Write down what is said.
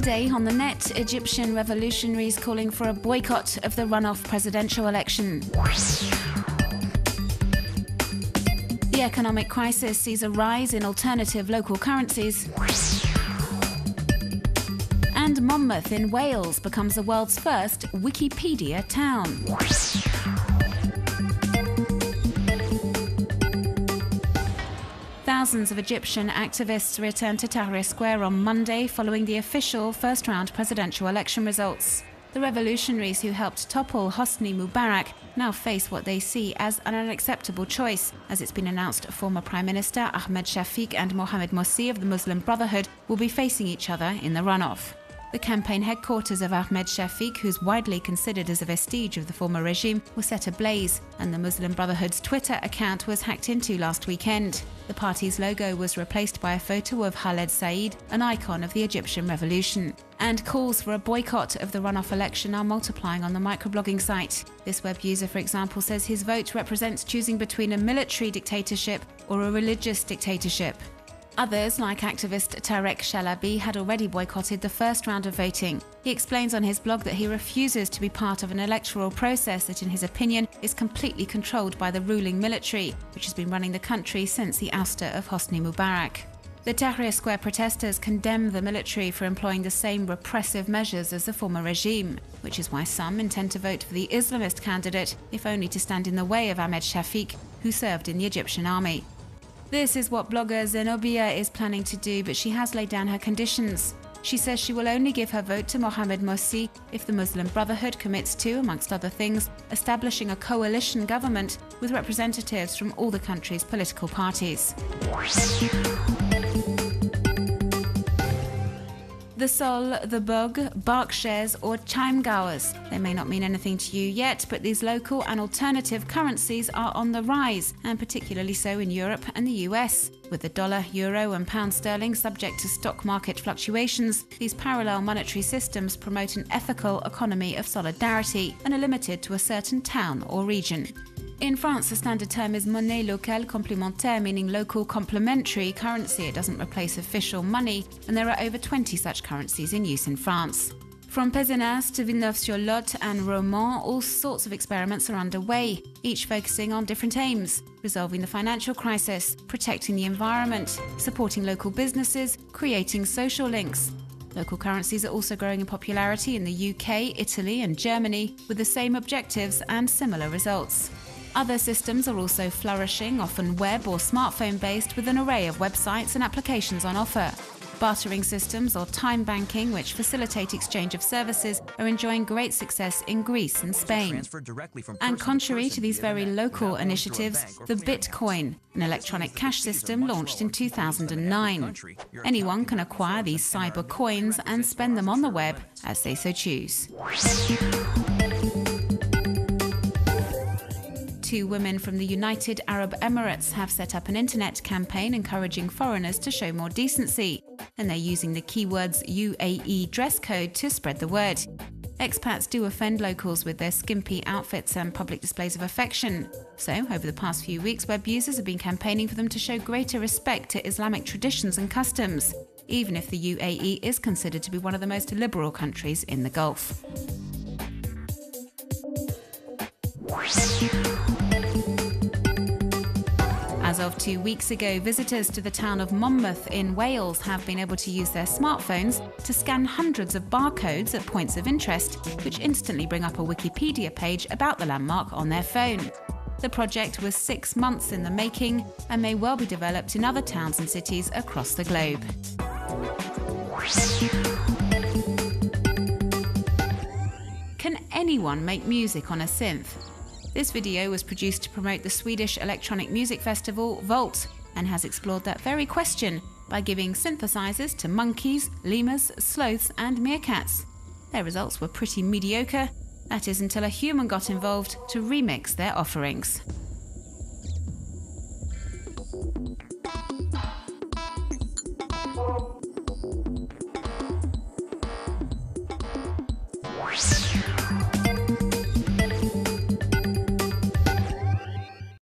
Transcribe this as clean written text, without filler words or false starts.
Today on the net, Egyptian revolutionaries calling for a boycott of the runoff presidential election. The economic crisis sees a rise in alternative local currencies. And Monmouth in Wales becomes the world's first Wikipedia town. Thousands of Egyptian activists returned to Tahrir Square on Monday following the official first-round presidential election results. The revolutionaries who helped topple Hosni Mubarak now face what they see as an unacceptable choice, as it's been announced former Prime Minister Ahmed Shafiq and Mohamed Morsi of the Muslim Brotherhood will be facing each other in the runoff. The campaign headquarters of Ahmed Shafiq, who's widely considered as a vestige of the former regime, was set ablaze, and the Muslim Brotherhood's Twitter account was hacked into last weekend. The party's logo was replaced by a photo of Khaled Said, an icon of the Egyptian revolution. And calls for a boycott of the runoff election are multiplying on the microblogging site. This web user, for example, says his vote represents choosing between a military dictatorship or a religious dictatorship. Others, like activist Tarek Shalabi, had already boycotted the first round of voting. He explains on his blog that he refuses to be part of an electoral process that, in his opinion, is completely controlled by the ruling military, which has been running the country since the ouster of Hosni Mubarak. The Tahrir Square protesters condemn the military for employing the same repressive measures as the former regime, which is why some intend to vote for the Islamist candidate, if only to stand in the way of Ahmed Shafiq, who served in the Egyptian army. This is what blogger Zenobia is planning to do, but she has laid down her conditions. She says she will only give her vote to Mohamed Morsi if the Muslim Brotherhood commits to, amongst other things, establishing a coalition government with representatives from all the country's political parties. The sol, the bug, bark shares or chime gowers. They may not mean anything to you yet, but these local and alternative currencies are on the rise, and particularly so in Europe and the US. With the dollar, euro and pound sterling subject to stock market fluctuations, these parallel monetary systems promote an ethical economy of solidarity and are limited to a certain town or region. In France, the standard term is monnaie locale complémentaire, meaning local complementary currency. It doesn't replace official money, and there are over 20 such currencies in use in France. From Pézenas to Villeneuve-sur-Lot and Romans, all sorts of experiments are underway, each focusing on different aims: resolving the financial crisis, protecting the environment, supporting local businesses, creating social links. Local currencies are also growing in popularity in the UK, Italy and Germany, with the same objectives and similar results. Other systems are also flourishing, often web or smartphone-based, with an array of websites and applications on offer. Bartering systems or time banking, which facilitate exchange of services, are enjoying great success in Greece and Spain. And contrary to these very local initiatives, the Bitcoin, an electronic cash system launched in 2009. Anyone can acquire these cyber coins and spend them on the web as they so choose. Two women from the United Arab Emirates have set up an internet campaign encouraging foreigners to show more decency, and they're using the keywords UAE Dress Code to spread the word. Expats do offend locals with their skimpy outfits and public displays of affection. So, over the past few weeks, web users have been campaigning for them to show greater respect to Islamic traditions and customs, even if the UAE is considered to be one of the most liberal countries in the Gulf. As of 2 weeks ago, visitors to the town of Monmouth in Wales have been able to use their smartphones to scan hundreds of barcodes at points of interest, which instantly bring up a Wikipedia page about the landmark on their phone. The project was 6 months in the making and may well be developed in other towns and cities across the globe. Can anyone make music on a synth? This video was produced to promote the Swedish electronic music festival Volt and has explored that very question by giving synthesizers to monkeys, lemurs, sloths and meerkats. Their results were pretty mediocre, that is until a human got involved to remix their offerings.